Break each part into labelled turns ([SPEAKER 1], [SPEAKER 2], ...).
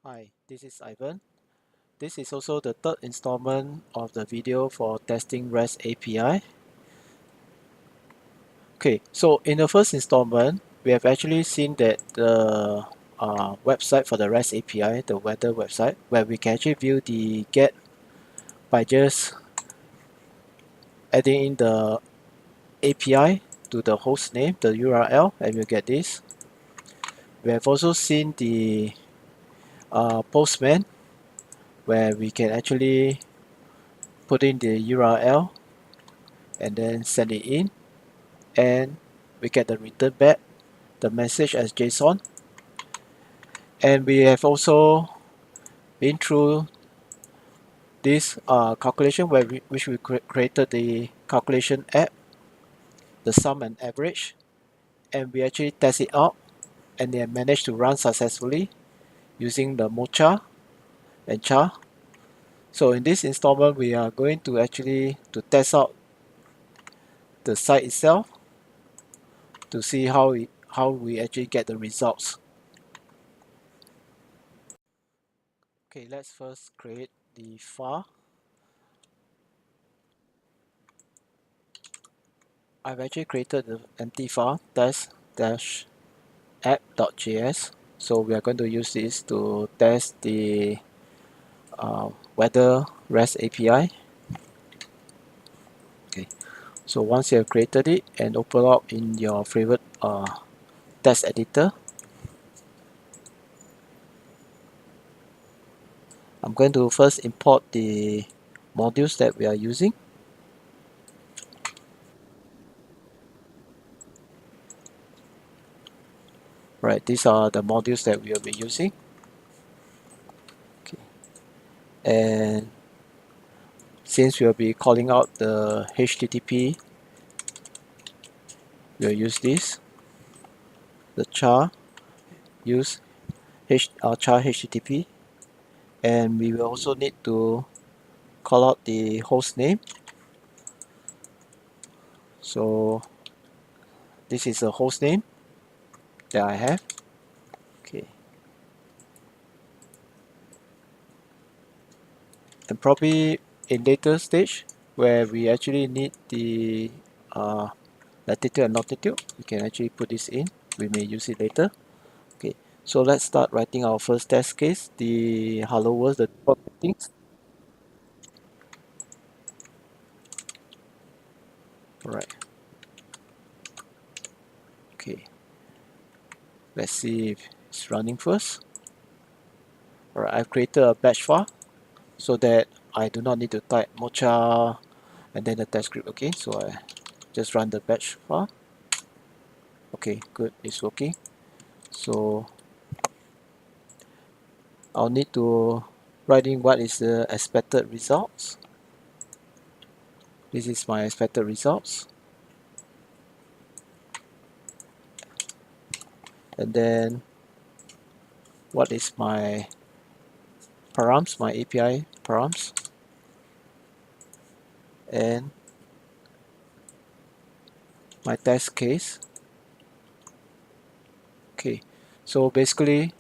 [SPEAKER 1] Hi, this is Ivan. This is also the third installment of the video for testing REST API. Okay, so in the first installment, we have actually seen that the website for the REST API, the weather website, where we can actually view the get by just adding in the API to the host name, the URL, and you get this. We have also seen the Postman, where we can actually put in the URL and then send it in, and we get the return back the message as JSON. And we have also been through this calculation which we created the calculation app, the sum and average, and we actually test it out and they managed to run successfully using the mocha and char. So in this installment, we are going to actually to test out the site itself to see how we actually get the results. Okay, let's first create the file. I've actually created the empty file test-app.js. So we are going to use this to test the weather REST API. Okay, so once you have created it and open up in your favorite text editor, I'm going to first import the modules that we are using. Right, these are the modules that we will be using. Okay, and since we'll be calling out the HTTP, we'll use this. The char use char HTTP, and we will also need to call out the host name. So this is a host name that I have. Okay, and probably in later stage where we actually need the latitude and longitude, we can actually put this in. We may use it later. Okay, so let's start writing our first test case, the hello world, the default settings. Alright, okay, let's see if it's running first. Alright, I've created a batch file so that I do not need to type mocha and then the test script. Okay, so I just run the batch file. Okay, good, it's working. So I'll need to write in what is the expected results. This is my expected results. And then what is my params, my API params. And my test case. Okay, so basically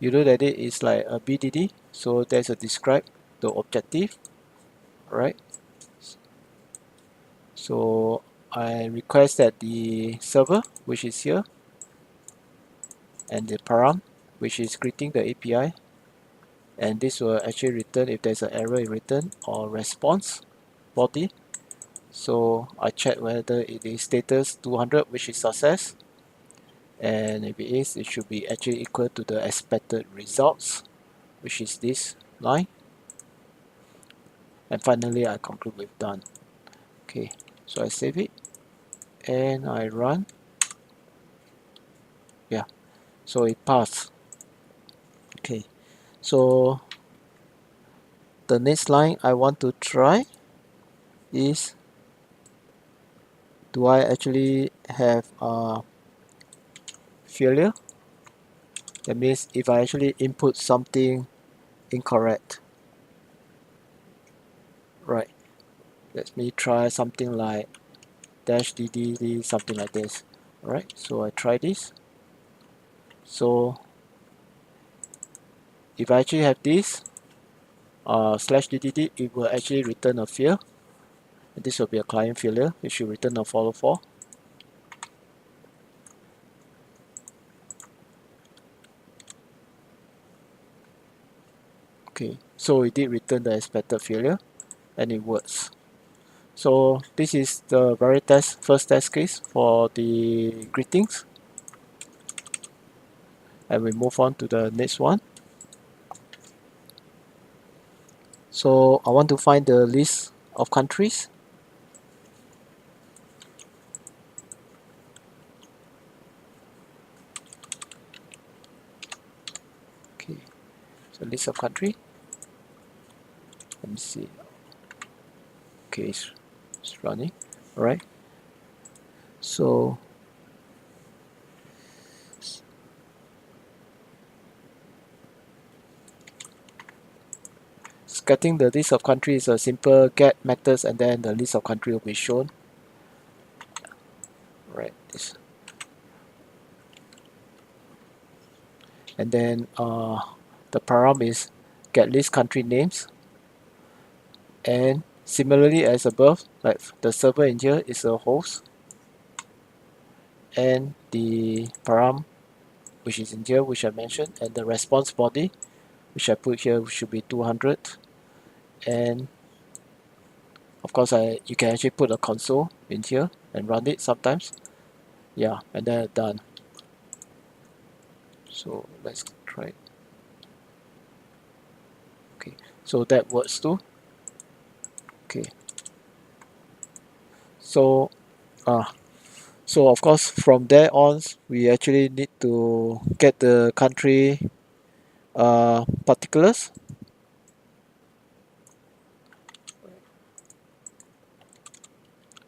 [SPEAKER 1] you know that it is like a BDD, so there's a describe the objective, right? So I request that the server, which is here, and the param, which is greeting the API, and this will actually return if there's an error in return or response body. So I check whether it is status 200, which is success, and if it is, it should be actually equal to the expected results, which is this line. And finally I conclude with done. Okay, so I save it and I run. Yeah, so it passed. Okay, so the next line I want to try is, do I actually have a failure? That means if I actually input something incorrect. Right, let me try something like dash DDD, something like this. Alright, so I try this. So if I actually have this slash DDD, it will actually return a fail. And this will be a client failure. It should return a follow for. Okay, so it did return the expected failure, and it works. So this is the first test case for the greetings, and we move on to the next one. So I want to find the list of countries. Okay, so list of country. Let me see. Okay, it's running. All right. So getting the list of countries is a simple get methods, and then the list of country will be shown. Right. This. And then the param is get list country names, and similarly as above, like the server in here is a host, and the param which is in here, which I mentioned, and the response body which I put here should be 200. And of course you can actually put a console in here and run it sometimes. Yeah, and then done. So let's try it. Okay, so that works too. Okay, so so of course from there on we actually need to get the country particulars.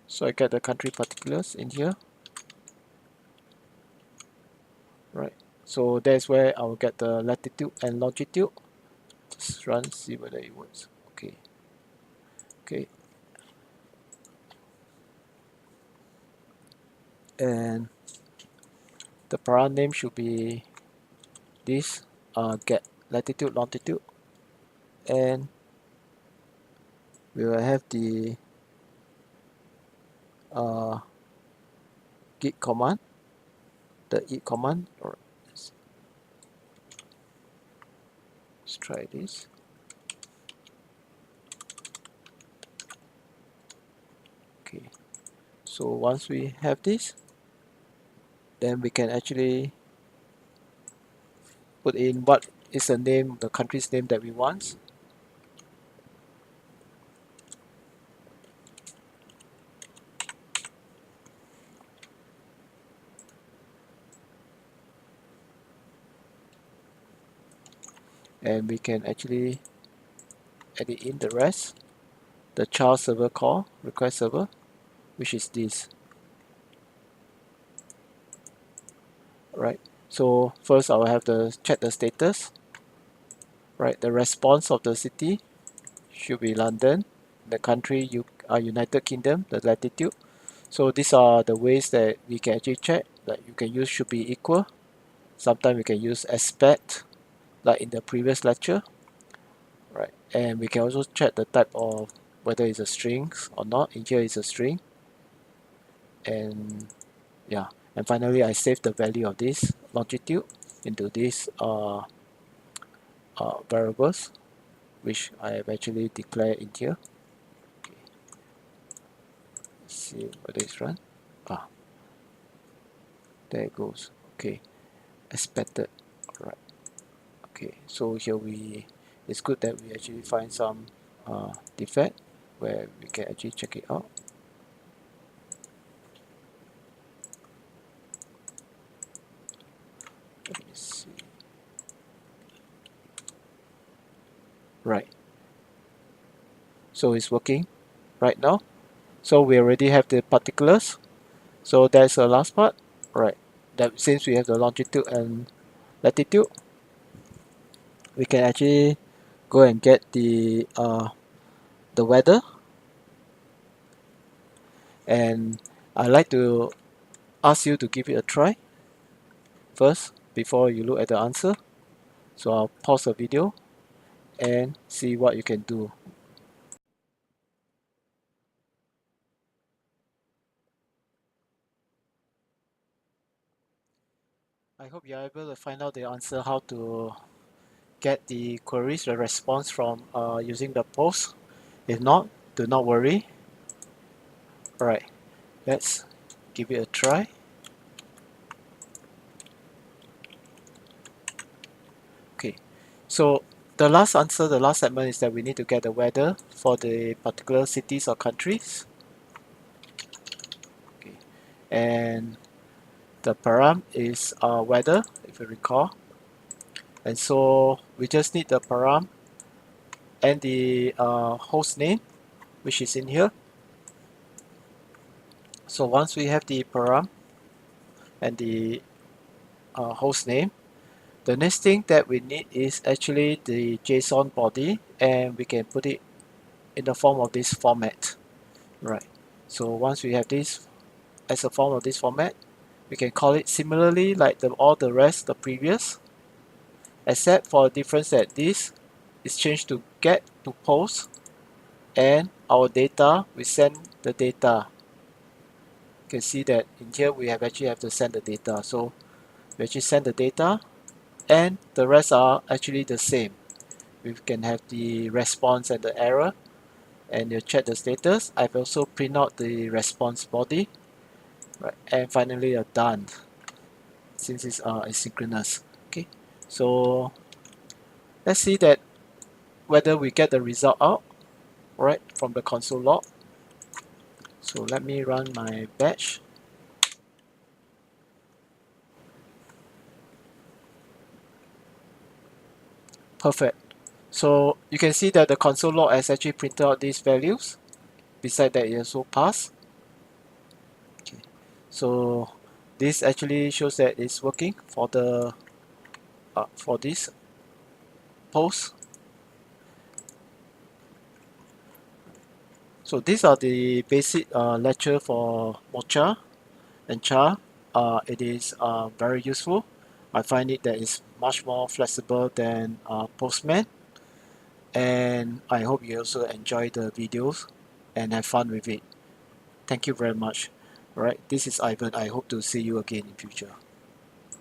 [SPEAKER 1] So I get the country particulars in here, right? So that's where I will get the latitude and longitude. Just run, see whether it works. Okay, okay, and the param name should be this get latitude longitude, and we will have the uh, git command, the it command. Or let's try this. Okay, so once we have this, then we can actually put in what is the name, the country's name that we want. And we can actually edit in the rest, the child server call, request server, which is this. Right. So first I will have to check the status. Right. The response of the city should be London. The country United Kingdom, the latitude. So these are the ways that we can actually check. Like you can use should be equal. Sometimes we can use expect, like in the previous lecture. Right. And we can also check the type of whether it's a string or not. In here is a string. And yeah. And finally I save the value of this longitude into this variables, which I have actually declared in here. Okay. Let's see whether it's run. Ah, there it goes. Okay, expected. Alright. Okay, so here it's good that we actually find some defect where we can actually check it out. Let me see. Right. So it's working right now. So we already have the particulars. So that's the last part. Right. That since we have the longitude and latitude, we can actually go and get the weather. And I'd like to ask you to give it a try first before you look at the answer. So I'll pause the video and see what you can do. I hope you're able to find out the answer how to get the queries, the response from using the post. If not, do not worry. Alright, let's give it a try. Okay, so the last answer, the last segment is that we need to get the weather for the particular cities or countries. Okay, and the param is weather, if you recall. And so we just need the param and the host name, which is in here. So once we have the param and the host name, the next thing that we need is actually the JSON body, and we can put it in the form of this format. Right. So once we have this as a form of this format, we can call it similarly like all the rest, the previous, except for the difference that this is changed to get to post, and our data, we send the data. You can see that in here we actually have to send the data. So we actually send the data, and the rest are actually the same. We can have the response and the error, and you check the status. I've also print out the response body, right? And finally done, since it's asynchronous. Okay, so let's see that whether we get the result out right from the console log. So let me run my batch. Perfect. So you can see that the console log has actually printed out these values. Beside that, it also passed. Okay. So this actually shows that it's working for the for this post. So these are the basic lecture for mocha and char. It is very useful. I find it that it's much more flexible than Postman, and I hope you also enjoy the videos and have fun with it. Thank you very much. Alright, this is Ivan. I hope to see you again in future.